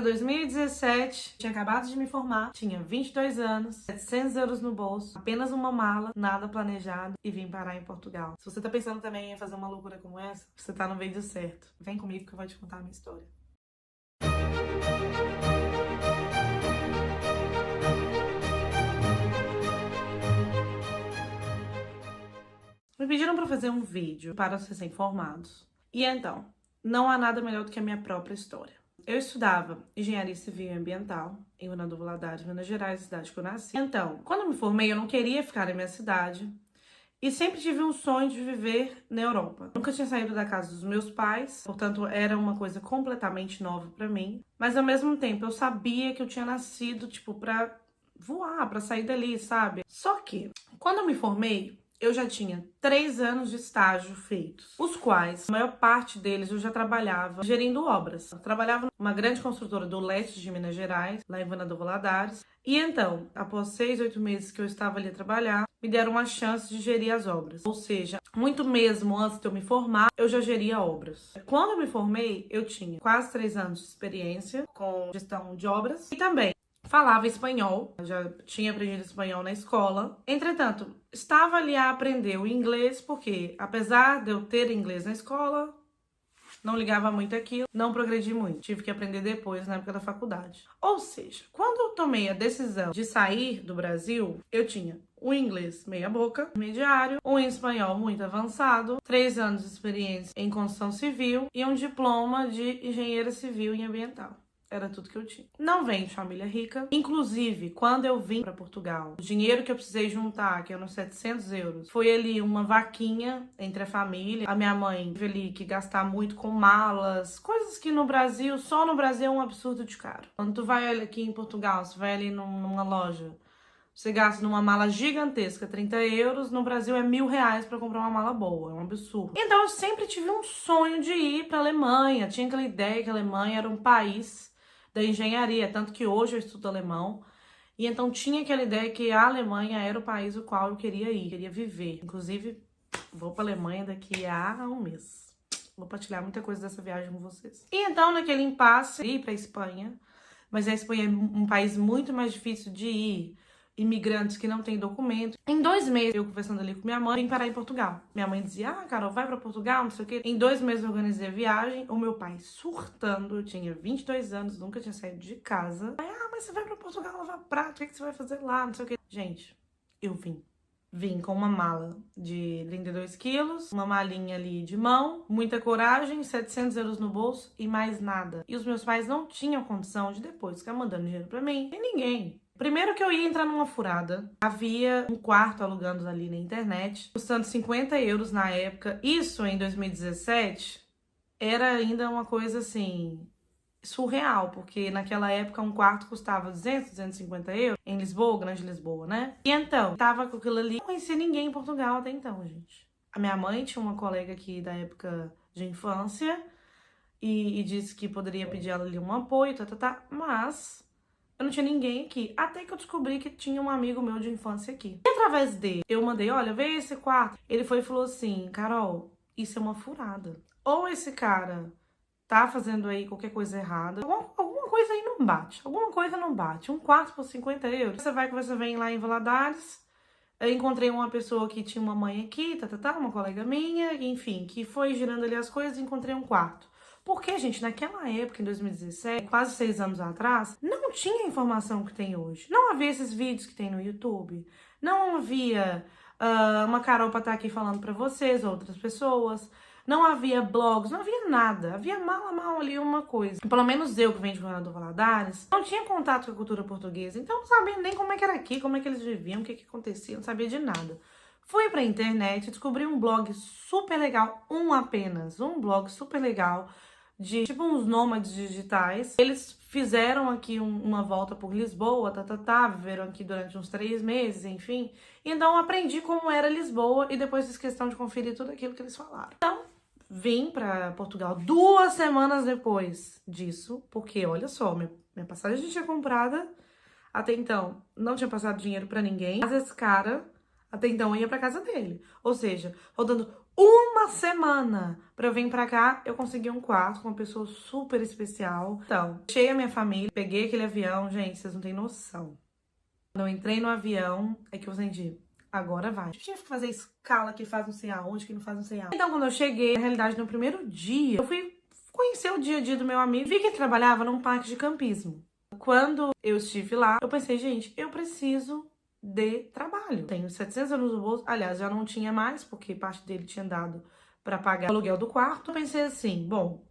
2017, tinha acabado de me formar, tinha 22 anos, 700 euros no bolso, apenas uma mala, nada planejado e vim parar em Portugal. Se você tá pensando também em fazer uma loucura como essa, você tá no vídeo certo. Vem comigo que eu vou te contar a minha história. Me pediram para fazer um vídeo para os recém-formados. E então, não há nada melhor do que a minha própria história. Eu estudava Engenharia Civil e Ambiental em Governador Valadares, Minas Gerais, cidade que eu nasci. Então, quando eu me formei, eu não queria ficar na minha cidade e sempre tive um sonho de viver na Europa. Nunca tinha saído da casa dos meus pais, portanto, era uma coisa completamente nova para mim. Mas, ao mesmo tempo, eu sabia que eu tinha nascido, pra voar, pra sair dali, sabe? Só que, quando eu me formei, eu já tinha 3 anos de estágio feitos, os quais, a maior parte deles, eu já trabalhava gerindo obras. Eu trabalhava numa grande construtora do leste de Minas Gerais, lá em Governador Valadares. E então, após 6, 8 meses que eu estava ali a trabalhar, me deram uma chance de gerir as obras. Ou seja, muito mesmo antes de eu me formar, eu já geria obras. Quando eu me formei, eu tinha quase 3 anos de experiência com gestão de obras e também falava espanhol, já tinha aprendido espanhol na escola. Entretanto, estava ali a aprender o inglês, porque apesar de eu ter inglês na escola, não ligava muito aquilo, não progredi muito. Tive que aprender depois, na época da faculdade. Ou seja, quando eu tomei a decisão de sair do Brasil, eu tinha um inglês meia boca, mediário, um espanhol muito avançado, 3 anos de experiência em construção civil e um diploma de engenheira civil e ambiental. Era tudo que eu tinha. Não venho de família rica. Inclusive, quando eu vim para Portugal, o dinheiro que eu precisei juntar, que eram 700 euros, foi ali uma vaquinha entre a família. A minha mãe teve ali que gastar muito com malas, coisas que no Brasil, só no Brasil é um absurdo de caro. Quando tu vai aqui em Portugal, você vai ali numa loja, você gasta numa mala gigantesca 30 euros, no Brasil é R$1.000 para comprar uma mala boa, é um absurdo. Então eu sempre tive um sonho de ir para Alemanha, tinha aquela ideia que a Alemanha era um país da engenharia, tanto que hoje eu estudo alemão, e então tinha aquela ideia que a Alemanha era o país o qual eu queria ir, queria viver. Inclusive, vou pra Alemanha daqui a um mês. Vou partilhar muita coisa dessa viagem com vocês. E então, naquele impasse, ir pra Espanha, mas a Espanha é um país muito mais difícil de ir, imigrantes que não têm documento. Em 2 meses, eu conversando ali com minha mãe, vim parar em Portugal. Minha mãe dizia, Carol, vai pra Portugal, não sei o quê. Em 2 meses eu organizei a viagem, o meu pai surtando, eu tinha 22 anos, nunca tinha saído de casa. Aí, mas você vai pra Portugal lavar prato, o que você vai fazer lá, não sei o quê. Gente, eu vim. Vim com uma mala de 32 quilos, uma malinha ali de mão, muita coragem, 700 euros no bolso e mais nada. E os meus pais não tinham condição de depois ficar mandando dinheiro pra mim, nem ninguém. Primeiro que eu ia entrar numa furada, havia um quarto alugando ali na internet, custando 50 euros na época. Isso em 2017 era ainda uma coisa assim surreal, porque naquela época um quarto custava 200, 250 euros em Lisboa, Grande Lisboa, né? E então, tava com aquilo ali, não conhecia ninguém em Portugal até então, gente. A minha mãe tinha uma colega aqui da época de infância e disse que poderia pedir ela ali um apoio, mas eu não tinha ninguém aqui, até que eu descobri que tinha um amigo meu de infância aqui. E através dele, eu mandei, olha, vê esse quarto. Ele foi e falou assim, Carol, isso é uma furada. Ou esse cara tá fazendo aí qualquer coisa errada, alguma coisa aí não bate, alguma coisa não bate. Um quarto por 50 euros, você vem lá em Valadares, eu encontrei uma pessoa que tinha uma mãe aqui, uma colega minha, enfim, que foi girando ali as coisas e encontrei um quarto. Porque, gente, naquela época, em 2017, quase 6 anos atrás, não tinha a informação que tem hoje. Não havia esses vídeos que tem no YouTube. Não havia uma Carol pra estar aqui falando pra vocês, outras pessoas. Não havia blogs, não havia nada. Havia mal ali uma coisa. Pelo menos eu, que venho de Governador Valadares, não tinha contato com a cultura portuguesa. Então não sabia nem como é que era aqui, como é que eles viviam, o que acontecia, não sabia de nada. Fui pra internet, descobri um blog super legal, um blog super legal, de tipo uns nômades digitais. Eles fizeram aqui uma volta por Lisboa, viveram aqui durante uns 3 meses, enfim. Então aprendi como era Lisboa e depois fiz questão de conferir tudo aquilo que eles falaram. Então, vim pra Portugal 2 semanas depois disso, porque olha só, minha passagem já tinha comprada, até então não tinha passado dinheiro pra ninguém, mas esse cara até então ia pra casa dele. Ou seja, rodando uma semana pra eu vir pra cá. Eu consegui um quarto com uma pessoa super especial. Então, deixei a minha família, peguei aquele avião. Gente, vocês não têm noção. Quando eu entrei no avião, é que eu senti, agora vai. Eu tinha que fazer escala que faz não sei aonde, que não faz não sei aonde. Então, quando eu cheguei, na realidade, no primeiro dia, eu fui conhecer o dia a dia do meu amigo. Vi que ele trabalhava num parque de campismo. Quando eu estive lá, eu pensei, gente, eu preciso de trabalho. Tenho 700 anos no bolso. Aliás, já não tinha mais, porque parte dele tinha dado pra pagar o aluguel do quarto. Eu pensei assim, bom,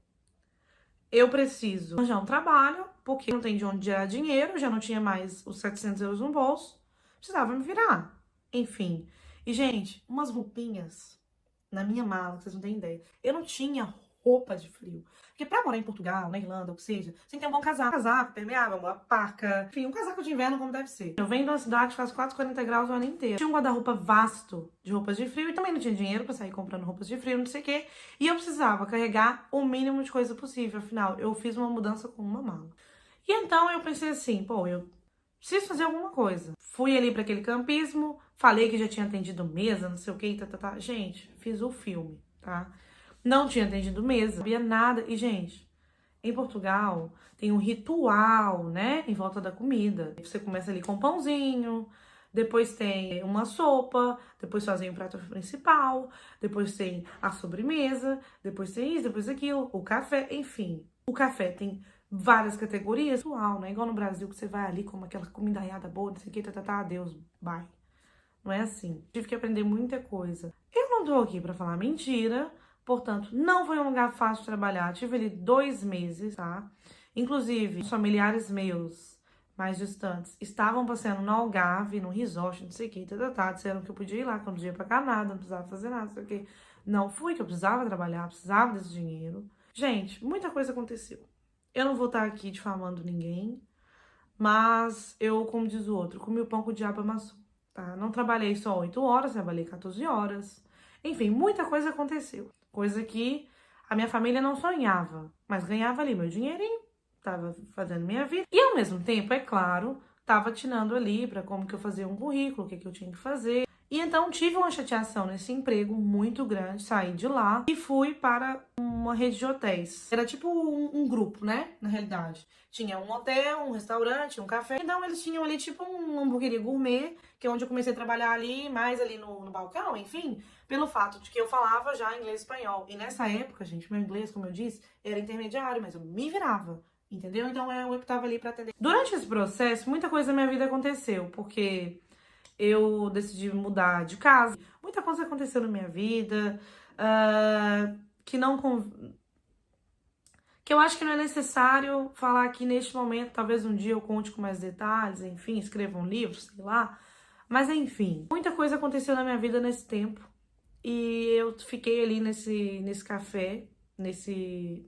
eu preciso arranjar um trabalho, porque não tem de onde tirar dinheiro, já não tinha mais os 700 euros no bolso, precisava me virar. Enfim. E, gente, umas roupinhas na minha mala, que vocês não têm ideia. Eu não tinha roupa de frio. Porque pra morar em Portugal, na Irlanda, ou que seja, você tem que ter um bom casaco. Casaco, permeável, uma parca. Enfim, um casaco de inverno como deve ser. Eu venho de uma cidade que faz quase 40 graus o ano inteiro. Tinha um guarda-roupa vasto de roupas de frio e também não tinha dinheiro pra sair comprando roupas de frio, não sei o quê. E eu precisava carregar o mínimo de coisa possível. Afinal, eu fiz uma mudança com uma mala. E então eu pensei assim, pô, eu preciso fazer alguma coisa. Fui ali pra aquele campismo, falei que já tinha atendido mesa, não sei o que, tá. Gente, fiz o filme, tá? Não tinha atendido mesa, não sabia nada. E, gente, em Portugal tem um ritual, né, em volta da comida. Você começa ali com um pãozinho, depois tem uma sopa, depois fazem o prato principal, depois tem a sobremesa, depois tem isso, depois aquilo, o café, enfim. O café tem várias categorias, ritual, não é igual no Brasil que você vai ali com aquela comidaiada boa, não sei o que, adeus, bye. Não é assim. Tive que aprender muita coisa. Eu não tô aqui pra falar mentira, portanto, não foi um lugar fácil de trabalhar. Tive ali 2 meses, tá? Inclusive, os familiares meus mais distantes estavam passeando no Algarve, no resort, não sei o que, disseram que eu podia ir lá, que eu não podia pagar nada, não precisava fazer nada, não sei o que. Não fui, que eu precisava trabalhar, precisava desse dinheiro. Gente, muita coisa aconteceu. Eu não vou estar aqui difamando ninguém, mas eu, como diz o outro, comi o pão que o diabo amassou, tá? Não trabalhei só 8 horas, trabalhei 14 horas. Enfim, muita coisa aconteceu. Coisa que a minha família não sonhava, mas ganhava ali meu dinheirinho, tava fazendo minha vida. E ao mesmo tempo, é claro, tava atinando ali pra como que eu fazia um currículo, o que que eu tinha que fazer. E então tive uma chateação nesse emprego muito grande, saí de lá e fui para uma rede de hotéis. Era tipo um grupo, né? Na realidade. Tinha um hotel, um restaurante, um café. Então eles tinham ali tipo uma hamburgueria gourmet, que é onde eu comecei a trabalhar ali, mais ali no balcão, enfim, pelo fato de que eu falava já inglês e espanhol. E nessa época, gente, meu inglês, como eu disse, era intermediário, mas eu me virava. Entendeu? Então eu optava ali pra atender. Durante esse processo, muita coisa na minha vida aconteceu, porque eu decidi mudar de casa. Muita coisa aconteceu na minha vida, que não... que eu acho que não é necessário falar aqui neste momento. Talvez um dia eu conte com mais detalhes, enfim, escreva um livro, sei lá. Mas enfim, muita coisa aconteceu na minha vida nesse tempo. E eu fiquei ali nesse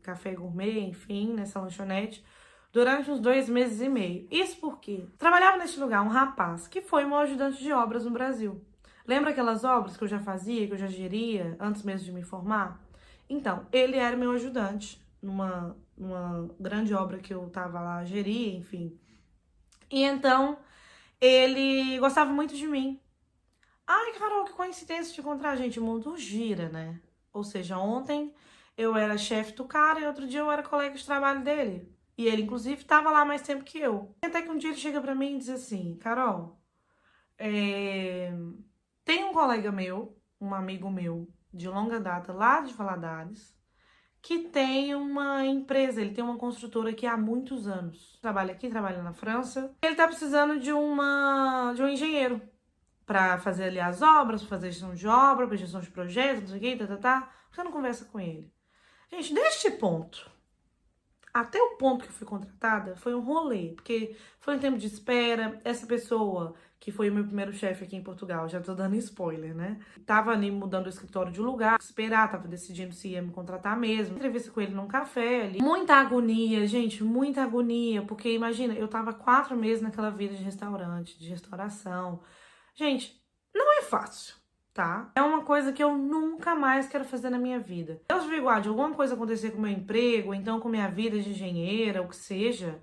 café gourmet, enfim, nessa lanchonete, durante uns 2 meses e meio. Isso porque trabalhava nesse lugar um rapaz que foi meu ajudante de obras no Brasil. Lembra aquelas obras que eu já fazia, que eu já geria antes mesmo de me formar? Então, ele era meu ajudante numa grande obra que eu tava lá, geria, enfim. E então, ele gostava muito de mim. Ai, Carol, que coincidência de encontrar a gente. O mundo gira, né? Ou seja, ontem eu era chefe do cara e outro dia eu era colega de trabalho dele. E ele, inclusive, tava lá mais tempo que eu. Até que um dia ele chega pra mim e diz assim, Carol, tem um colega meu, um amigo meu de longa data lá de Valadares, que tem uma empresa, ele tem uma construtora aqui há muitos anos. Trabalha aqui, trabalha na França. Ele tá precisando de um engenheiro pra fazer ali as obras, pra fazer gestão de obra, pra gestão de projetos, não sei o que, Você não conversa com ele. Gente, neste ponto, até o ponto que eu fui contratada, foi um rolê, porque foi um tempo de espera. Essa pessoa, que foi o meu primeiro chefe aqui em Portugal, já tô dando spoiler, né? Tava ali mudando o escritório de lugar, esperar, tava decidindo se ia me contratar mesmo. Entrevista com ele num café ali. Muita agonia, gente, muita agonia, porque imagina, eu tava 4 meses naquela vida de restaurante, de restauração. Gente, não é fácil, tá? É uma coisa que eu nunca mais quero fazer na minha vida. Deus me guarde, alguma coisa acontecer com o meu emprego, então com minha vida de engenheira, o que seja,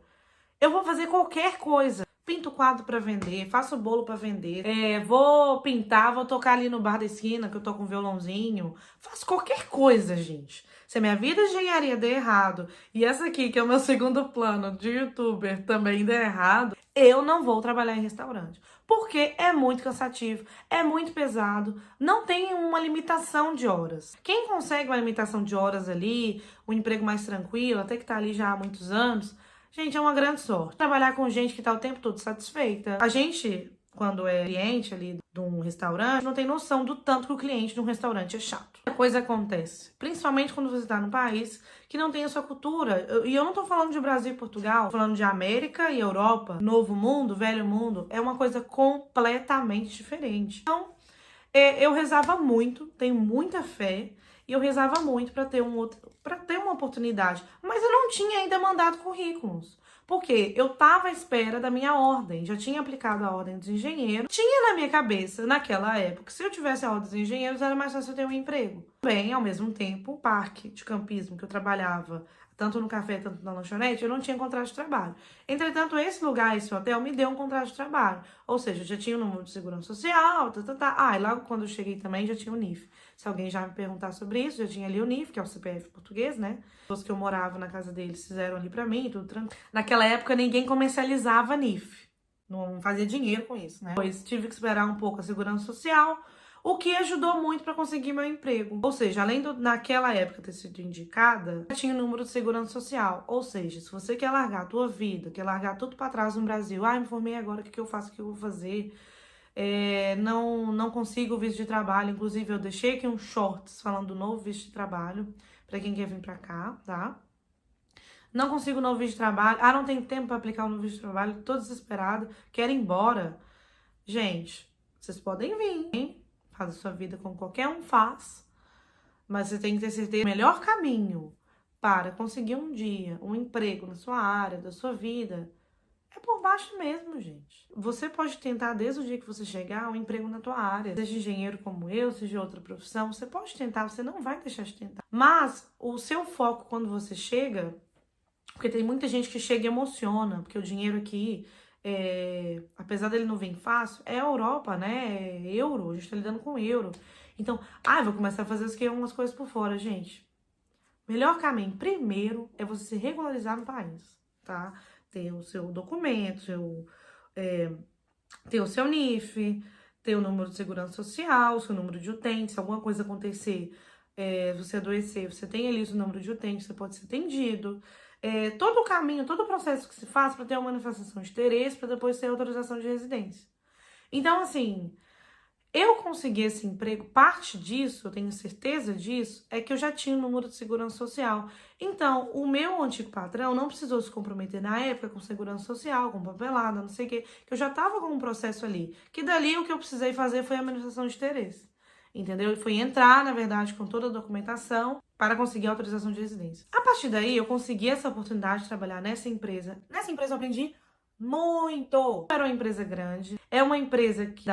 eu vou fazer qualquer coisa Pinto quadro pra vender, faço bolo pra vender, vou pintar, vou tocar ali no bar da esquina que eu tô com um violãozinho, faço qualquer coisa, gente. Se a minha vida de engenharia der errado e essa aqui, que é o meu segundo plano de youtuber, também der errado, eu não vou trabalhar em restaurante. Porque é muito cansativo, é muito pesado, não tem uma limitação de horas. Quem consegue uma limitação de horas ali, um emprego mais tranquilo, até que tá ali já há muitos anos, gente, é uma grande sorte. Trabalhar com gente que tá o tempo todo satisfeita. A gente, quando é cliente ali de um restaurante, não tem noção do tanto que o cliente de um restaurante é chato. A coisa acontece, principalmente quando você tá num país que não tem a sua cultura. E eu não tô falando de Brasil e Portugal, tô falando de América e Europa, Novo Mundo, Velho Mundo. É uma coisa completamente diferente. Então, eu rezava muito, tenho muita fé, e eu rezava muito para ter uma oportunidade, mas eu não tinha ainda mandado currículos. Porque eu tava à espera da minha ordem, já tinha aplicado a ordem dos engenheiros. Tinha na minha cabeça, naquela época, se eu tivesse a ordem dos engenheiros, era mais fácil eu ter um emprego. Bem, ao mesmo tempo, o parque de campismo que eu trabalhava, tanto no café, tanto na lanchonete, eu não tinha contrato de trabalho. Entretanto, esse lugar, esse hotel, me deu um contrato de trabalho. Ou seja, eu já tinha o número de segurança social, e logo quando eu cheguei também, já tinha o NIF. Se alguém já me perguntar sobre isso, já tinha ali o NIF, que é o CPF português, né? Os que eu morava na casa deles fizeram ali pra mim, tudo tranquilo. Naquela época, ninguém comercializava NIF. Não fazia dinheiro com isso, né? Depois tive que esperar um pouco a segurança social, o que ajudou muito para conseguir meu emprego. Ou seja, além naquela época ter sido indicada, eu tinha o número de segurança social. Ou seja, se você quer largar a tua vida, quer largar tudo para trás no Brasil, me formei agora, o que eu faço, o que eu vou fazer? Não consigo o visto de trabalho. Inclusive, eu deixei aqui uns shorts falando do novo visto de trabalho, para quem quer vir para cá, tá? Não consigo o novo visto de trabalho. Não tenho tempo para aplicar o novo visto de trabalho, tô desesperado, quero ir embora. Gente, vocês podem vir, hein? Faz a sua vida como qualquer um faz, mas você tem que ter certeza que o melhor caminho para conseguir um dia um emprego na sua área, da sua vida, é por baixo mesmo, gente. Você pode tentar desde o dia que você chegar um emprego na tua área, seja engenheiro como eu, seja outra profissão, você pode tentar, você não vai deixar de tentar. Mas o seu foco quando você chega, porque tem muita gente que chega e emociona, porque o dinheiro aqui, apesar dele não vir fácil, é Europa, né? É euro, a gente tá lidando com euro. Então, vou começar a fazer umas coisas por fora, gente. Melhor caminho, primeiro, é você se regularizar no país, tá? Ter o seu documento, ter o seu NIF, ter o número de segurança social, o seu número de utente, se alguma coisa acontecer, você adoecer, você tem ali o seu número de utente, você pode ser atendido. Todo o caminho, todo o processo que se faz para ter uma manifestação de interesse, para depois ter autorização de residência. Então, assim, eu consegui esse emprego, parte disso, eu tenho certeza disso, é que eu já tinha o número de segurança social. Então, o meu antigo patrão não precisou se comprometer na época com segurança social, com papelada, não sei o quê, que eu já tava com um processo ali. Que dali o que eu precisei fazer foi a manifestação de interesse. Entendeu? E foi entrar, na verdade, com toda a documentação para conseguir a autorização de residência. A partir daí, eu consegui essa oportunidade de trabalhar nessa empresa. Nessa empresa eu aprendi muito. Era uma empresa grande. É uma empresa que,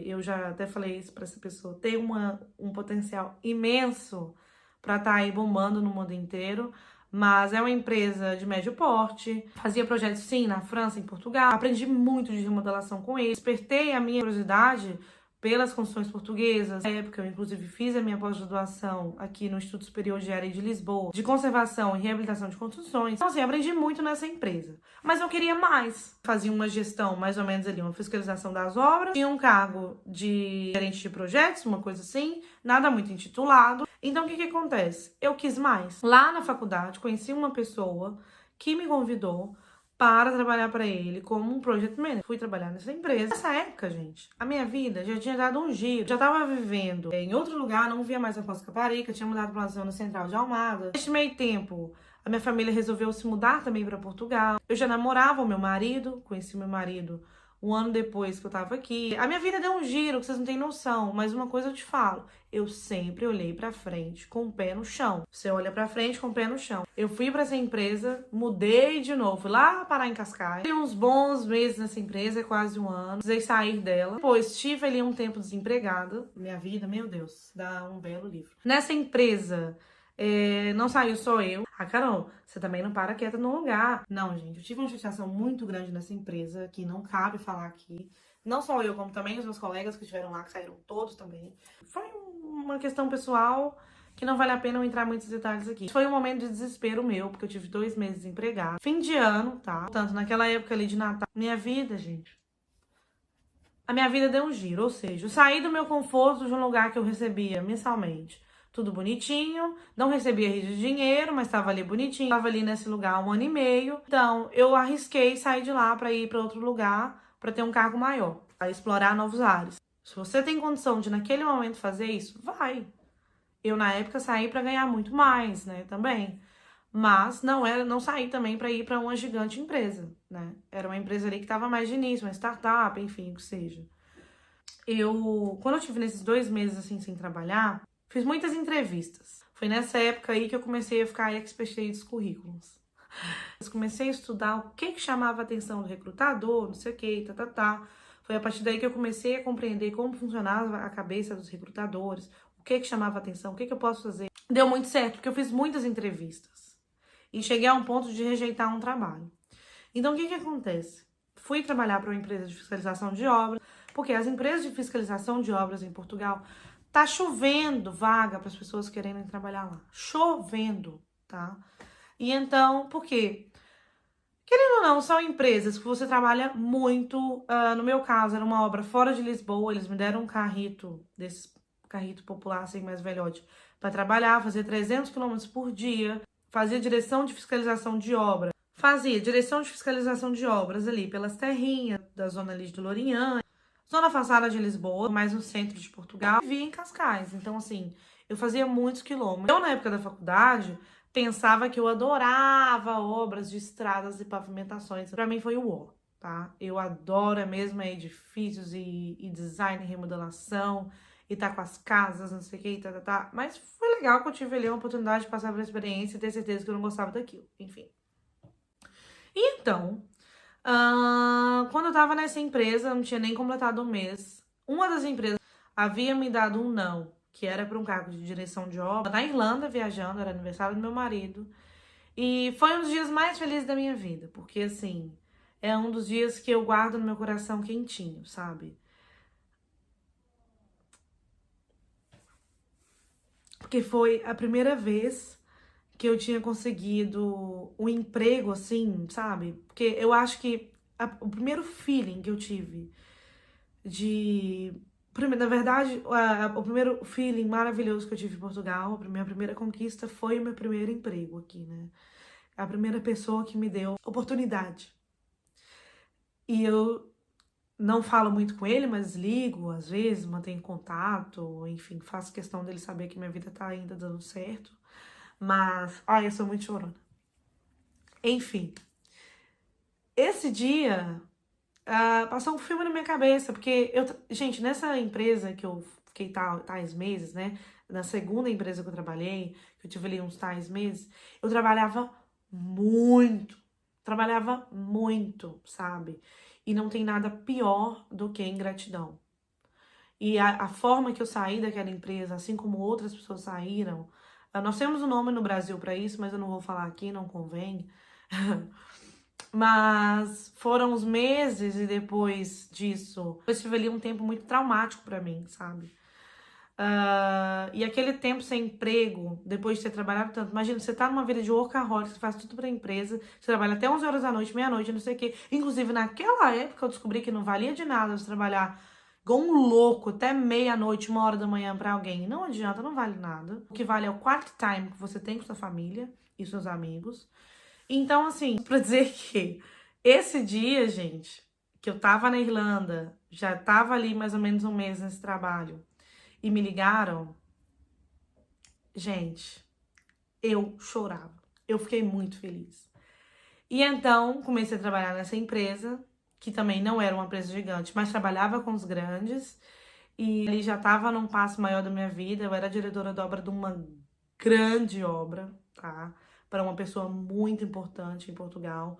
eu já até falei isso para essa pessoa, tem um potencial imenso para estar aí bombando no mundo inteiro. Mas é uma empresa de médio porte. Fazia projetos, sim, na França, em Portugal. Aprendi muito de remodelação com eles. Despertei a minha curiosidade pelas construções portuguesas. Na época, eu inclusive fiz a minha pós-graduação aqui no Instituto Superior de Engenharia de Lisboa, de conservação e reabilitação de construções. Então, assim, aprendi muito nessa empresa. Mas eu queria mais. Fazia uma gestão, mais ou menos ali, uma fiscalização das obras. Tinha um cargo de gerente de projetos, uma coisa assim, nada muito intitulado. Então, o que acontece? Eu quis mais. Lá na faculdade, conheci uma pessoa que me convidou para trabalhar para ele como um project manager. Fui trabalhar nessa empresa. Nessa época, gente, a minha vida já tinha dado um giro. Já tava vivendo em outro lugar, não via mais a Costa Caparica, tinha mudado para uma zona central de Almada. Neste meio tempo, a minha família resolveu se mudar também para Portugal. Eu já namorava o meu marido, conheci meu marido um ano depois que eu tava aqui. A minha vida deu um giro, que vocês não têm noção. Mas uma coisa eu te falo, eu sempre olhei pra frente com o pé no chão. Você olha pra frente com o pé no chão. Eu fui pra essa empresa, mudei de novo, fui lá parar em Cascais. Fiquei uns bons meses nessa empresa, quase um ano. Precisei sair dela. Depois tive ali um tempo desempregada. Minha vida, meu Deus, dá um belo livro. Nessa empresa, não saiu só eu. Ah, Carol, você também não para quieta no lugar. Não, gente, eu tive uma chateação muito grande nessa empresa, que não cabe falar aqui. Não só eu, como também os meus colegas que estiveram lá, que saíram todos também. Foi uma questão pessoal que não vale a pena eu entrar em muitos detalhes aqui. Foi um momento de desespero meu, porque eu tive 2 meses desempregada. Fim de ano, tá? Tanto naquela época ali de Natal. Minha vida, gente. A minha vida deu um giro, ou seja, eu saí do meu conforto de um lugar que eu recebia mensalmente. Tudo bonitinho, não recebia rios de dinheiro, mas estava ali bonitinho, estava ali nesse lugar há 1 ano e meio. Então, eu arrisquei sair de lá para ir para outro lugar, para ter um cargo maior, para explorar novos ares. Se você tem condição de naquele momento fazer isso, vai. Eu na época saí para ganhar muito mais, né, também. Mas não saí também para ir para uma gigante empresa, né? Era uma empresa ali que estava mais de início, uma startup, enfim, o que seja. Quando eu tive nesses 2 meses assim sem trabalhar, fiz muitas entrevistas. Foi nessa época aí que eu comecei a ficar expert dos currículos. Eu comecei a estudar o que chamava a atenção do recrutador, não sei o que, tá. Foi a partir daí que eu comecei a compreender como funcionava a cabeça dos recrutadores, o que chamava a atenção, o que eu posso fazer. Deu muito certo, porque eu fiz muitas entrevistas. E cheguei a um ponto de rejeitar um trabalho. Então, o que acontece? Fui trabalhar para uma empresa de fiscalização de obras, porque as empresas de fiscalização de obras em Portugal tá chovendo vaga para as pessoas querendo trabalhar lá. Chovendo, tá? E então, por quê? Querendo ou não, são empresas que você trabalha muito. No meu caso, era uma obra fora de Lisboa, eles me deram um carrito, desse carrito popular, assim, mais velhote, para trabalhar, fazer 300 quilômetros por dia, fazia direção de fiscalização de obra. Fazia direção de fiscalização de obras ali pelas terrinhas da zona ali de Lourinhã, zona afastada de Lisboa, mais no centro de Portugal, e via em Cascais. Então, assim, eu fazia muitos quilômetros. Eu, na época da faculdade, pensava que eu adorava obras de estradas e pavimentações. Pra mim foi o ó, tá? Eu adoro mesmo edifícios e design e remodelação, e tá com as casas, não sei o que, e tá. Mas foi legal que eu tive ali uma oportunidade de passar por experiência e ter certeza que eu não gostava daquilo. Enfim. Então, quando eu tava nessa empresa, eu não tinha nem completado um mês. Uma das empresas havia me dado um não, que era para um cargo de direção de obra, na Irlanda, viajando, era aniversário do meu marido. E foi um dos dias mais felizes da minha vida, porque assim, é um dos dias que eu guardo no meu coração quentinho, sabe? Porque foi a primeira vez que eu tinha conseguido um emprego assim, sabe? Porque eu acho que o primeiro feeling que eu tive de. Na verdade, o primeiro feeling maravilhoso que eu tive em Portugal, a minha primeira conquista foi o meu primeiro emprego aqui, né? A primeira pessoa que me deu oportunidade. E eu não falo muito com ele, mas ligo às vezes, mantenho contato, enfim, faço questão dele saber que minha vida tá ainda dando certo. Mas, ai, eu sou muito chorona. Enfim, esse dia passou um filme na minha cabeça, porque gente, nessa empresa que eu fiquei tais meses, né? Na segunda empresa que eu trabalhei, que eu tive ali uns tais meses, eu trabalhava muito, sabe? E não tem nada pior do que ingratidão. E a forma que eu saí daquela empresa, assim como outras pessoas saíram, nós temos um nome no Brasil para isso, mas eu não vou falar aqui, não convém. Mas foram os meses e depois disso, eu tive ali um tempo muito traumático pra mim, sabe? E aquele tempo sem emprego, depois de ter trabalhado tanto, imagina, você tá numa vida de workaholic, você faz tudo pra empresa, você trabalha até 11 horas da noite, meia-noite, não sei o quê. Inclusive, naquela época eu descobri que não valia de nada você trabalhar igual um louco até meia-noite, 1 hora da manhã pra alguém. Não adianta, não vale nada. O que vale é o quality time que você tem com sua família e seus amigos. Então, assim, pra dizer que esse dia, gente, que eu tava na Irlanda, já tava ali mais ou menos um mês nesse trabalho, e me ligaram, gente, eu chorava. Eu fiquei muito feliz. E então, comecei a trabalhar nessa empresa, que também não era uma empresa gigante, mas trabalhava com os grandes, e ali já tava num passo maior da minha vida. Eu era diretora de obra de uma grande obra, tá? Para uma pessoa muito importante em Portugal,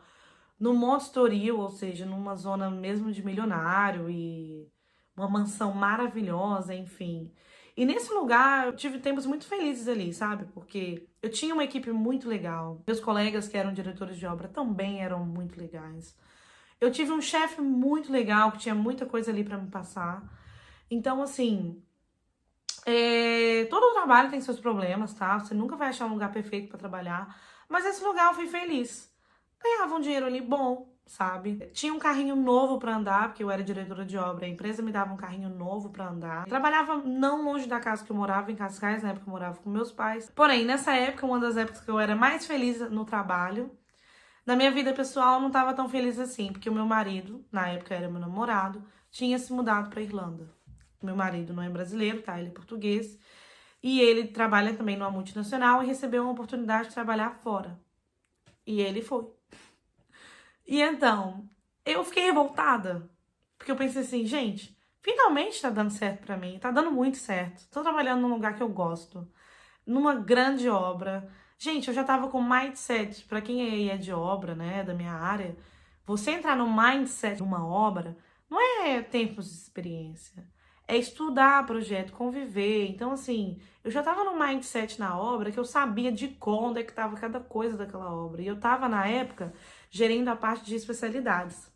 no Monte Estoril, ou seja, numa zona mesmo de milionário e uma mansão maravilhosa, enfim. E nesse lugar eu tive tempos muito felizes ali, sabe? Porque eu tinha uma equipe muito legal. Meus colegas que eram diretores de obra também eram muito legais. Eu tive um chefe muito legal que tinha muita coisa ali pra me passar. Então, assim, todo trabalho tem seus problemas, tá? Você nunca vai achar um lugar perfeito pra trabalhar. Mas esse lugar eu fui feliz. Ganhava um dinheiro ali bom, sabe? Tinha um carrinho novo pra andar, porque eu era diretora de obra. A empresa me dava um carrinho novo pra andar. Trabalhava não longe da casa que eu morava, em Cascais, na época eu morava com meus pais. Porém, nessa época, uma das épocas que eu era mais feliz no trabalho, na minha vida pessoal, eu não tava tão feliz assim, porque o meu marido, na época era meu namorado, tinha se mudado pra Irlanda. Meu marido não é brasileiro, tá? Ele é português. E ele trabalha também numa multinacional e recebeu uma oportunidade de trabalhar fora. E ele foi. E então, eu fiquei revoltada. Porque eu pensei assim, gente, finalmente tá dando certo pra mim. Tá dando muito certo. Tô trabalhando num lugar que eu gosto. Numa grande obra. Gente, eu já tava com mindset. Pra quem aí é de obra, né, da minha área, você entrar no mindset de uma obra não é tempos de experiência. É estudar projeto, conviver. Então, assim, eu já tava no mindset na obra que eu sabia de onde é que tava cada coisa daquela obra. E eu tava, na época, gerindo a parte de especialidades.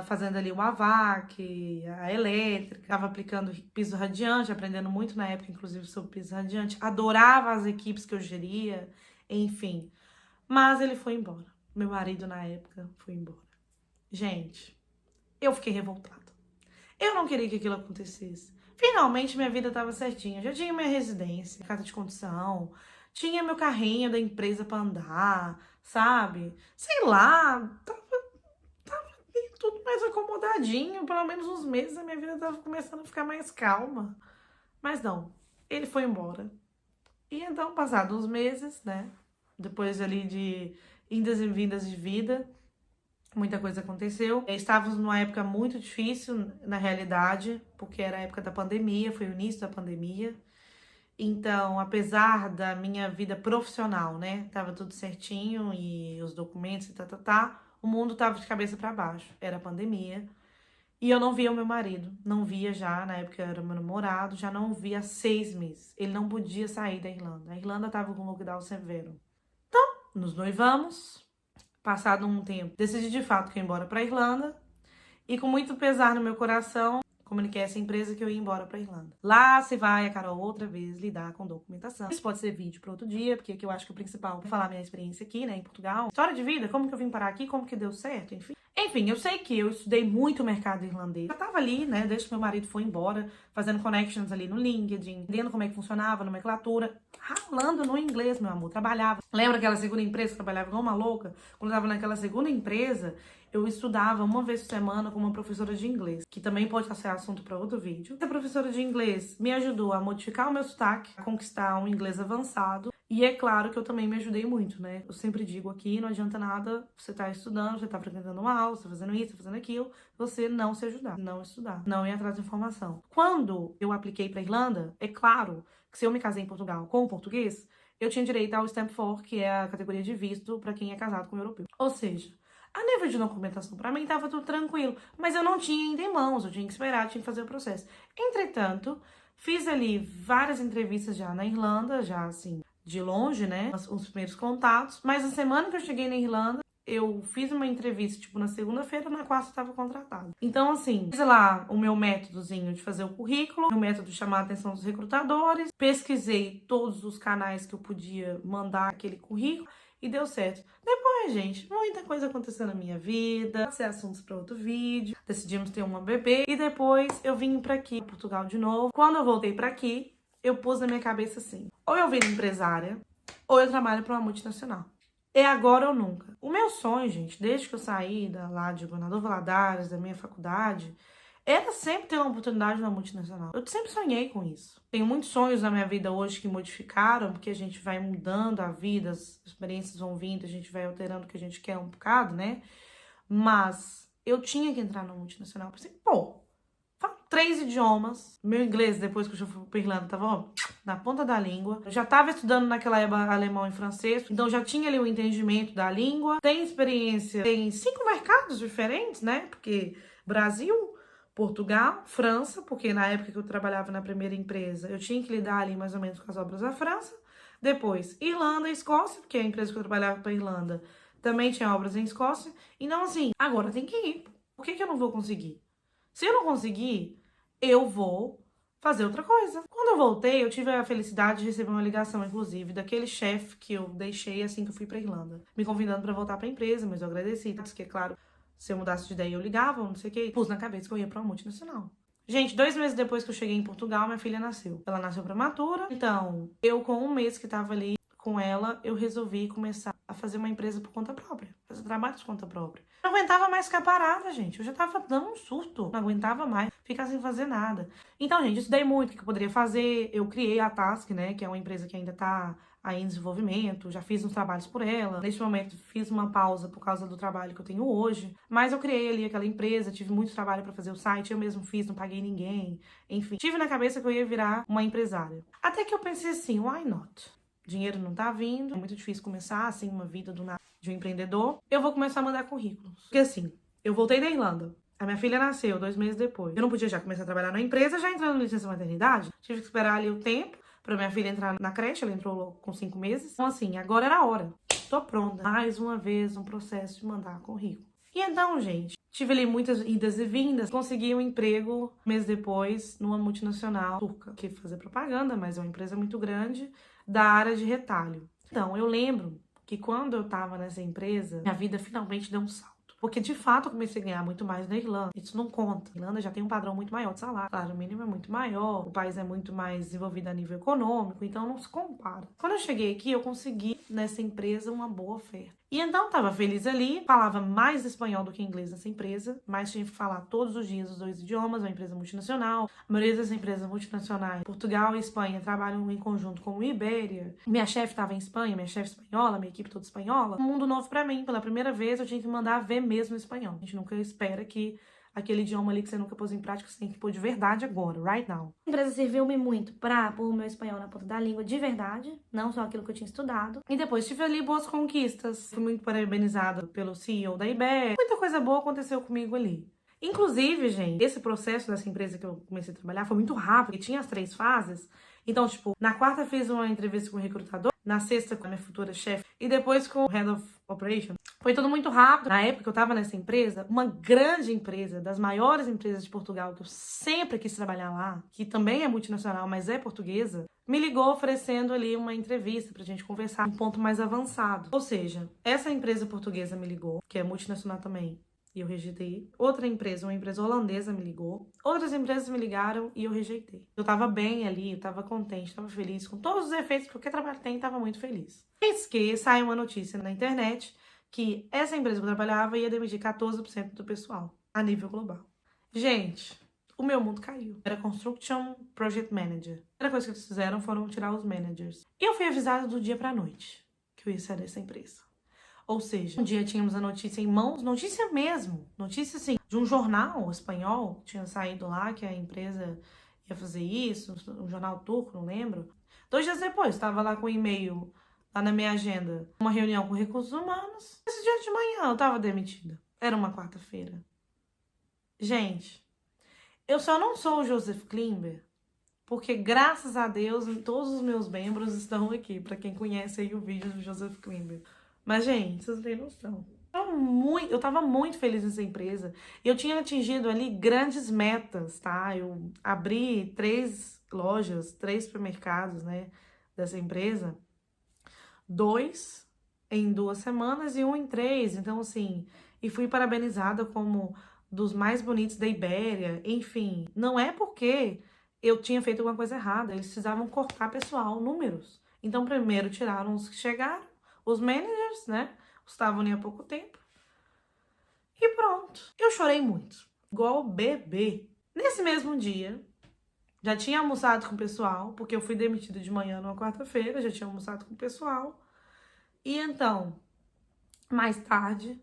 Fazendo ali o AVAC, a elétrica, estava aplicando piso radiante, aprendendo muito na época, inclusive, sobre piso radiante. Adorava as equipes que eu geria, enfim. Mas ele foi embora. Meu marido, na época, foi embora. Gente, eu fiquei revoltada. Eu não queria que aquilo acontecesse. Finalmente, minha vida estava certinha. Já tinha minha residência, carta de condução, tinha meu carrinho da empresa para andar, sabe? Sei lá, tudo mais acomodadinho, pelo menos uns meses a minha vida tava começando a ficar mais calma. Mas não, ele foi embora. E então, passados uns meses, né, depois ali de indas e vindas de vida, muita coisa aconteceu. Estávamos numa época muito difícil, na realidade, porque era a época da pandemia, foi o início da pandemia. Então, apesar da minha vida profissional, né, tava tudo certinho e os documentos e o mundo tava de cabeça para baixo. Era a pandemia. E eu não via o meu marido. Não via já, na época era meu namorado, já não via há 6 meses. Ele não podia sair da Irlanda. A Irlanda tava com um lockdown severo. Então, nos noivamos. Passado um tempo, decidi de fato que ia embora pra Irlanda. E com muito pesar no meu coração, comuniquei a essa empresa que eu ia embora pra Irlanda. Lá se vai a Carol outra vez lidar com documentação. Isso pode ser vídeo para outro dia, porque aqui eu acho que o principal é falar minha experiência aqui, né, em Portugal. História de vida, como que eu vim parar aqui, como que deu certo, enfim. Enfim, eu sei que eu estudei muito o mercado irlandês. Eu tava ali, né, desde que meu marido foi embora, fazendo connections ali no LinkedIn, entendendo como é que funcionava, nomenclatura, ralando no inglês, meu amor, trabalhava. Lembra aquela segunda empresa que eu trabalhava igual uma louca? Quando eu tava naquela segunda empresa, eu estudava uma vez por semana com uma professora de inglês, que também pode ser assunto para outro vídeo. Essa professora de inglês me ajudou a modificar o meu sotaque, a conquistar um inglês avançado. E é claro que eu também me ajudei muito, né? Eu sempre digo aqui, não adianta nada você tá estudando, você tá frequentando uma aula, você tá fazendo isso, fazendo aquilo, você não se ajudar, não estudar, não ir atrás de informação. Quando eu apliquei pra Irlanda, é claro que se eu me casei em Portugal com o português, eu tinha direito ao Stamp 4, que é a categoria de visto para quem é casado com um europeu. Ou seja, a nível de documentação, pra mim, tava tudo tranquilo. Mas eu não tinha ainda em mãos, eu tinha que esperar, tinha que fazer o processo. Entretanto, fiz ali várias entrevistas já na Irlanda, já assim, de longe, né? Os primeiros contatos. Mas na semana que eu cheguei na Irlanda, eu fiz uma entrevista, tipo, na segunda-feira, na quarta eu tava contratada. Então, assim, fiz lá o meu métodozinho de fazer o currículo, o método de chamar a atenção dos recrutadores, pesquisei todos os canais que eu podia mandar aquele currículo e deu certo. Depois, gente, muita coisa aconteceu na minha vida, pode ser assuntos para outro vídeo. Decidimos ter uma bebê e depois eu vim pra aqui, Portugal de novo. Quando eu voltei pra aqui, eu pus na minha cabeça assim, ou eu viro empresária, ou eu trabalho para uma multinacional. É agora ou nunca. O meu sonho, gente, desde que eu saí lá de Governador Valadares, da minha faculdade, era sempre ter uma oportunidade na multinacional. Eu sempre sonhei com isso. Tenho muitos sonhos na minha vida hoje que modificaram, porque a gente vai mudando a vida, as experiências vão vindo, a gente vai alterando o que a gente quer um bocado, né? Mas eu tinha que entrar na multinacional. Pensei, pô, falo 3 idiomas. Meu inglês, depois que eu já fui pra Irlanda, tava, ó, na ponta da língua. Eu já estava estudando naquela época alemão e francês, então já tinha ali o entendimento da língua. Tem experiência em 5 mercados diferentes, né? Porque Brasil, Portugal, França, porque na época que eu trabalhava na primeira empresa, eu tinha que lidar ali mais ou menos com as obras da França. Depois, Irlanda e Escócia, porque a empresa que eu trabalhava para Irlanda também tinha obras em Escócia. Então, assim, agora tem que ir. Por que eu não vou conseguir? Se eu não conseguir, eu vou fazer outra coisa. Quando eu voltei, eu tive a felicidade de receber uma ligação, inclusive, daquele chefe que eu deixei assim que eu fui pra Irlanda, me convidando pra voltar pra empresa, mas eu agradeci, disse que, claro, se eu mudasse de ideia eu ligava, não sei o que, pus na cabeça que eu ia pra uma multinacional. Gente, 2 meses depois que eu cheguei em Portugal, minha filha nasceu. Ela nasceu prematura, então eu com um mês que tava ali com ela, eu resolvi começar a fazer uma empresa por conta própria, fazer trabalho por conta própria. Não aguentava mais ficar parada, gente. Eu já tava dando um surto. Não aguentava mais ficar sem fazer nada. Então, gente, eu estudei muito o que eu poderia fazer. Eu criei a Task, né? Que é uma empresa que ainda tá aí em desenvolvimento. Já fiz uns trabalhos por ela. Neste momento, fiz uma pausa por causa do trabalho que eu tenho hoje. Mas eu criei ali aquela empresa. Tive muito trabalho pra fazer o site. Eu mesmo fiz, não paguei ninguém. Enfim, tive na cabeça que eu ia virar uma empresária. Até que eu pensei assim, why not? Dinheiro não tá vindo. É muito difícil começar, assim, uma vida do nada de um empreendedor, eu vou começar a mandar currículos. Porque assim, eu voltei da Irlanda, a minha filha nasceu 2 meses depois. Eu não podia já começar a trabalhar na empresa, já entrando no licença maternidade. Tive que esperar ali o tempo pra minha filha entrar na creche, ela entrou com 5 meses. Então assim, agora era a hora. Tô pronta. Mais uma vez, um processo de mandar currículo. E então, gente, tive ali muitas idas e vindas, consegui um emprego mês depois numa multinacional turca, que fazer propaganda, mas é uma empresa muito grande, da área de retalho. Então, eu lembro que quando eu tava nessa empresa, minha vida finalmente deu um salto. Porque, de fato, eu comecei a ganhar muito mais na Irlanda. Isso não conta. A Irlanda já tem um padrão muito maior de salário. Claro, o mínimo é muito maior, o país é muito mais desenvolvido a nível econômico, então não se compara. Quando eu cheguei aqui, eu consegui, nessa empresa, uma boa oferta. E então, tava feliz ali, falava mais espanhol do que inglês nessa empresa, mas tinha que falar todos os dias os 2 idiomas, uma empresa multinacional. A maioria das empresas multinacionais, Portugal e Espanha, trabalham em conjunto com o Iberia. Minha chefe estava em Espanha, minha chefe espanhola, minha equipe toda espanhola. Um mundo novo pra mim. Pela primeira vez, eu tinha que mandar ver mesmo espanhol. A gente nunca espera que aquele idioma ali que você nunca pôs em prática, você tem que pôr de verdade agora, right now. A empresa serviu-me muito pra pôr o meu espanhol na ponta da língua de verdade, não só aquilo que eu tinha estudado. E depois tive ali boas conquistas. Fui muito parabenizada pelo CEO da Iberia. Muita coisa boa aconteceu comigo ali. Inclusive, gente, esse processo dessa empresa que eu comecei a trabalhar foi muito rápido, e tinha as 3 fases. Então, tipo, na quarta fiz uma entrevista com o recrutador, na sexta com a minha futura chefe e depois com o Head of Operations. Foi tudo muito rápido. Na época que eu tava nessa empresa, uma grande empresa, das maiores empresas de Portugal, que eu sempre quis trabalhar lá, que também é multinacional, mas é portuguesa, me ligou oferecendo ali uma entrevista pra gente conversar um ponto mais avançado. Ou seja, essa empresa portuguesa me ligou, que é multinacional também, e eu rejeitei. Outra empresa, uma empresa holandesa, me ligou. Outras empresas me ligaram e eu rejeitei. Eu tava bem ali, eu tava contente, tava feliz, com todos os efeitos que qualquer trabalho tem, tava muito feliz. Eis que saiu uma notícia na internet que essa empresa que eu trabalhava ia demitir 14% do pessoal a nível global. Gente, o meu mundo caiu. Era Construction Project Manager. A primeira coisa que eles fizeram foram tirar os managers. E eu fui avisada do dia pra noite que eu ia sair dessa empresa. Ou seja, um dia tínhamos a notícia em mãos, notícia mesmo, notícia assim, de um jornal espanhol que tinha saído lá, que a empresa ia fazer isso, um jornal turco, não lembro. 2 dias depois, estava lá com um e-mail, lá na minha agenda, uma reunião com recursos humanos. Esse dia de manhã eu tava demitida. Era uma quarta-feira. Gente, eu só não sou o Joseph Klimber, porque graças a Deus todos os meus membros estão aqui, pra quem conhece aí o vídeo do Joseph Klimber. Mas, gente, vocês não têm noção. Eu tava muito feliz nessa empresa. Eu tinha atingido ali grandes metas, tá? Eu abri 3 lojas, 3 supermercados, né, dessa empresa. 2 em 2 semanas e 1 em 3. Então, assim, e fui parabenizada como dos mais bonitos da Ibéria. Enfim, não é porque eu tinha feito alguma coisa errada. Eles precisavam cortar pessoal, números. Então, primeiro tiraram os que chegaram, os managers, né? Estavam ali há pouco tempo. E pronto. Eu chorei muito. Igual bebê. Nesse mesmo dia, já tinha almoçado com o pessoal, porque eu fui demitida de manhã numa quarta-feira, já tinha almoçado com o pessoal. E então, mais tarde,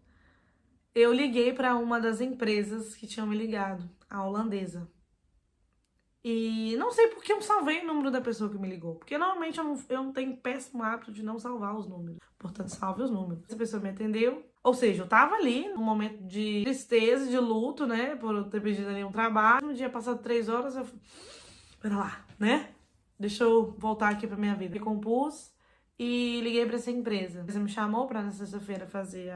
eu liguei para uma das empresas que tinham me ligado, a holandesa. E não sei por que eu salvei o número da pessoa que me ligou. Porque normalmente eu não tenho péssimo hábito de não salvar os números. Portanto, salve os números. Essa pessoa me atendeu. Ou seja, eu tava ali num momento de tristeza, de luto, né, por eu ter perdido ali um trabalho. Um dia passado 3 horas, eu falei, pera lá, né? Deixa eu voltar aqui pra minha vida. Me compus e liguei pra essa empresa. Você me chamou pra na sexta-feira fazer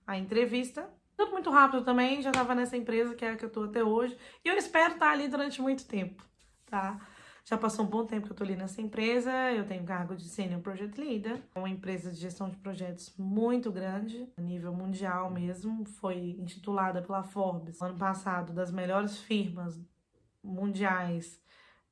a entrevista. Tudo muito rápido também, já tava nessa empresa que é a que eu tô até hoje. E eu espero estar ali durante muito tempo, tá? Já passou um bom tempo que eu tô ali nessa empresa, eu tenho cargo de Senior Project Leader, é uma empresa de gestão de projetos muito grande, a nível mundial mesmo, foi intitulada pela Forbes, ano passado, das melhores firmas mundiais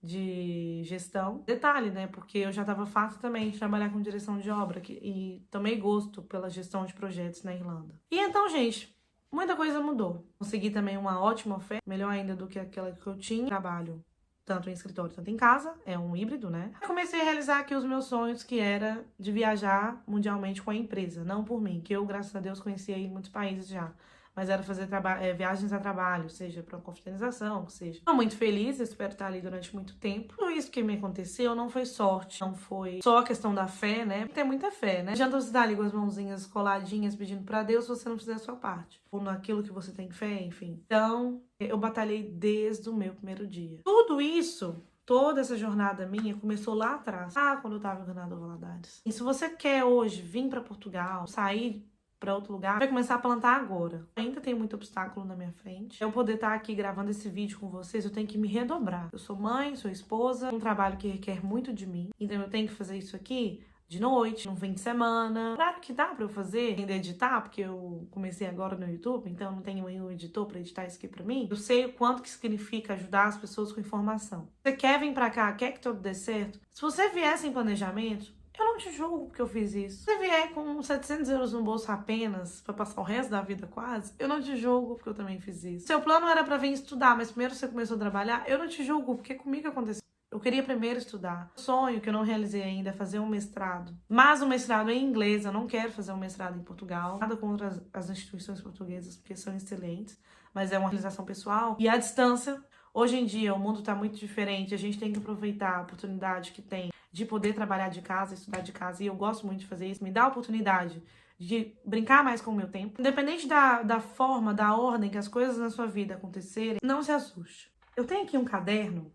de gestão. Detalhe, né, porque eu já estava farta também de trabalhar com direção de obra e tomei gosto pela gestão de projetos na Irlanda. E então, gente, muita coisa mudou. Consegui também uma ótima oferta, melhor ainda do que aquela que eu tinha. Trabalho tanto em escritório, tanto em casa, é um híbrido, né? Comecei a realizar aqui os meus sonhos, que era de viajar mundialmente com a empresa, não por mim, que eu, graças a Deus, conhecia aí muitos países já. Mas era fazer viagens a trabalho, seja para confraternização, seja. Estou muito feliz, espero estar ali durante muito tempo. Tudo isso que me aconteceu não foi sorte, não foi só a questão da fé, né? Tem que ter muita fé, né? Não adianta você estar ali com as mãozinhas coladinhas pedindo para Deus se você não fizer a sua parte. Ou naquilo que você tem fé, enfim. Então, eu batalhei desde o meu primeiro dia. Tudo isso, toda essa jornada minha começou lá atrás, quando eu tava em Governador Valadares. E se você quer hoje vir para Portugal, sair para outro lugar, vai começar a plantar agora. Ainda tem muito obstáculo na minha frente. Eu poder estar aqui gravando esse vídeo com vocês, eu tenho que me redobrar. Eu sou mãe, sou esposa, um trabalho que requer muito de mim. Então eu tenho que fazer isso aqui de noite, num fim de semana. Claro que dá pra eu fazer, ainda editar, porque eu comecei agora no YouTube, então eu não tenho nenhum editor pra editar isso aqui pra mim. Eu sei o quanto que significa ajudar as pessoas com informação. Você quer vir pra cá, quer que tudo dê certo? Se você vier sem planejamento, eu não te julgo porque eu fiz isso. Se você vier com 700 euros no bolso apenas, pra passar o resto da vida quase, eu não te julgo porque eu também fiz isso. Seu plano era pra vir estudar, mas primeiro você começou a trabalhar, eu não te julgo porque comigo aconteceu. Eu queria primeiro estudar. O sonho que eu não realizei ainda é fazer um mestrado. Mas um mestrado em inglês, eu não quero fazer um mestrado em Portugal. Nada contra as instituições portuguesas, porque são excelentes. Mas é uma realização pessoal. E à distância, hoje em dia, o mundo está muito diferente. A gente tem que aproveitar a oportunidade que tem de poder trabalhar de casa, estudar de casa. E eu gosto muito de fazer isso. Me dá a oportunidade de brincar mais com o meu tempo. Independente da forma, da ordem que as coisas na sua vida acontecerem, não se assuste. Eu tenho aqui um caderno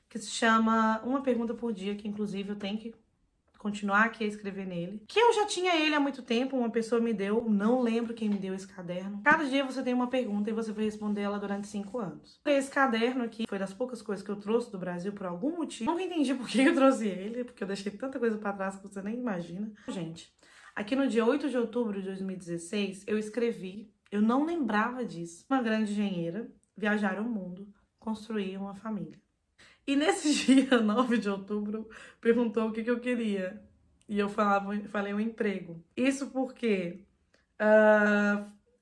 que se chama Uma Pergunta por Dia, que inclusive eu tenho que continuar aqui a escrever nele. Que eu já tinha ele há muito tempo, uma pessoa me deu, não lembro quem me deu esse caderno. Cada dia você tem uma pergunta e você vai responder ela durante 5 anos. Esse caderno aqui foi das poucas coisas que eu trouxe do Brasil por algum motivo. Não entendi por que eu trouxe ele, porque eu deixei tanta coisa pra trás que você nem imagina. Gente, aqui no dia 8 de outubro de 2016, eu escrevi, eu não lembrava disso, uma grande engenheira, viajar o mundo, construir uma família. E nesse dia, 9 de outubro, perguntou o que eu queria. E eu falei um emprego. Isso porque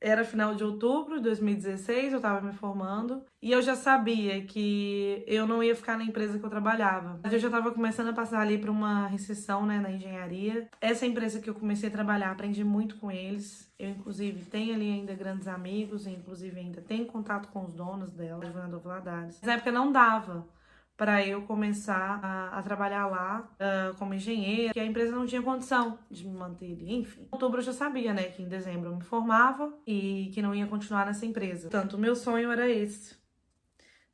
era final de outubro de 2016, eu tava me formando. E eu já sabia que eu não ia ficar na empresa que eu trabalhava. Eu já tava começando a passar ali pra uma recessão, né, na engenharia. Essa empresa que eu comecei a trabalhar, aprendi muito com eles. Eu, inclusive, tenho ali ainda grandes amigos. Inclusive, ainda tenho contato com os donos dela, de Governador Valadares. Na época não dava para eu começar a trabalhar lá como engenheira, que a empresa não tinha condição de me manter ali, enfim. Em outubro eu já sabia, né, que em dezembro eu me formava e que não ia continuar nessa empresa. Portanto, o meu sonho era esse: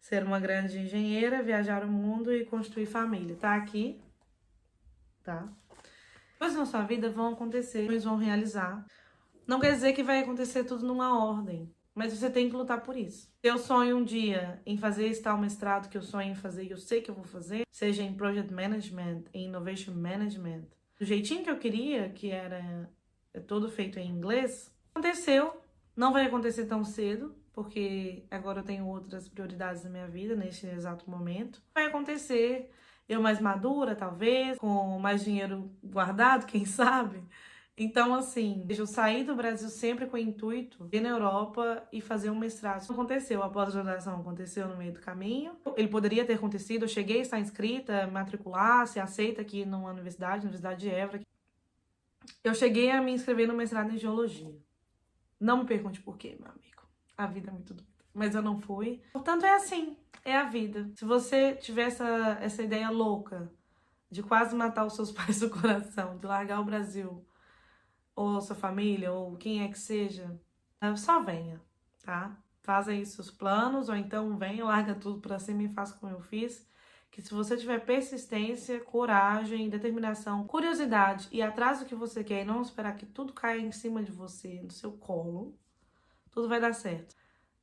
ser uma grande engenheira, viajar o mundo e construir família. Tá aqui, tá? Coisas na sua vida vão acontecer, eles vão realizar. Não quer dizer que vai acontecer tudo numa ordem, mas você tem que lutar por isso. Se eu sonho um dia em fazer esse tal mestrado que eu sonho em fazer e eu sei que eu vou fazer, seja em Project Management, em Innovation Management, do jeitinho que eu queria, que era todo feito em inglês, aconteceu. Não vai acontecer tão cedo, porque agora eu tenho outras prioridades na minha vida, neste exato momento. Vai acontecer eu mais madura, talvez, com mais dinheiro guardado, quem sabe? Então, assim, eu saí do Brasil sempre com o intuito de ir na Europa e fazer um mestrado. Isso aconteceu, a pós-graduação aconteceu no meio do caminho. Ele poderia ter acontecido, eu cheguei a estar inscrita, matricular, ser aceita aqui numa universidade, Universidade de Évora. Eu cheguei a me inscrever no mestrado em Geologia. Não me pergunte por quê, meu amigo. A vida é muito doida. Mas eu não fui. Portanto, é assim, é a vida. Se você tiver essa ideia louca de quase matar os seus pais do coração, de largar o Brasil, ou sua família, ou quem é que seja, só venha, tá? Faça aí seus planos, ou então venha, larga tudo pra cima e faça como eu fiz. Que se você tiver persistência, coragem, determinação, curiosidade e atrás do que você quer e não esperar que tudo caia em cima de você, no seu colo, tudo vai dar certo.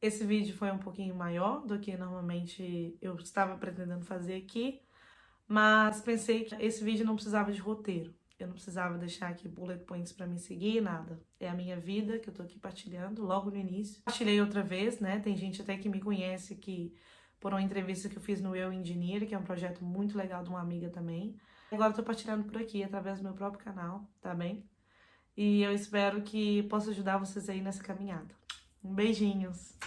Esse vídeo foi um pouquinho maior do que normalmente eu estava pretendendo fazer aqui, mas pensei que esse vídeo não precisava de roteiro. Eu não precisava deixar aqui bullet points pra me seguir, nada. É a minha vida que eu tô aqui partilhando logo no início. Partilhei outra vez, né? Tem gente até que me conhece que por uma entrevista que eu fiz no Eu Engineer, que é um projeto muito legal de uma amiga também. Agora eu tô partilhando por aqui, através do meu próprio canal, tá bem? E eu espero que possa ajudar vocês aí nessa caminhada. Beijinhos!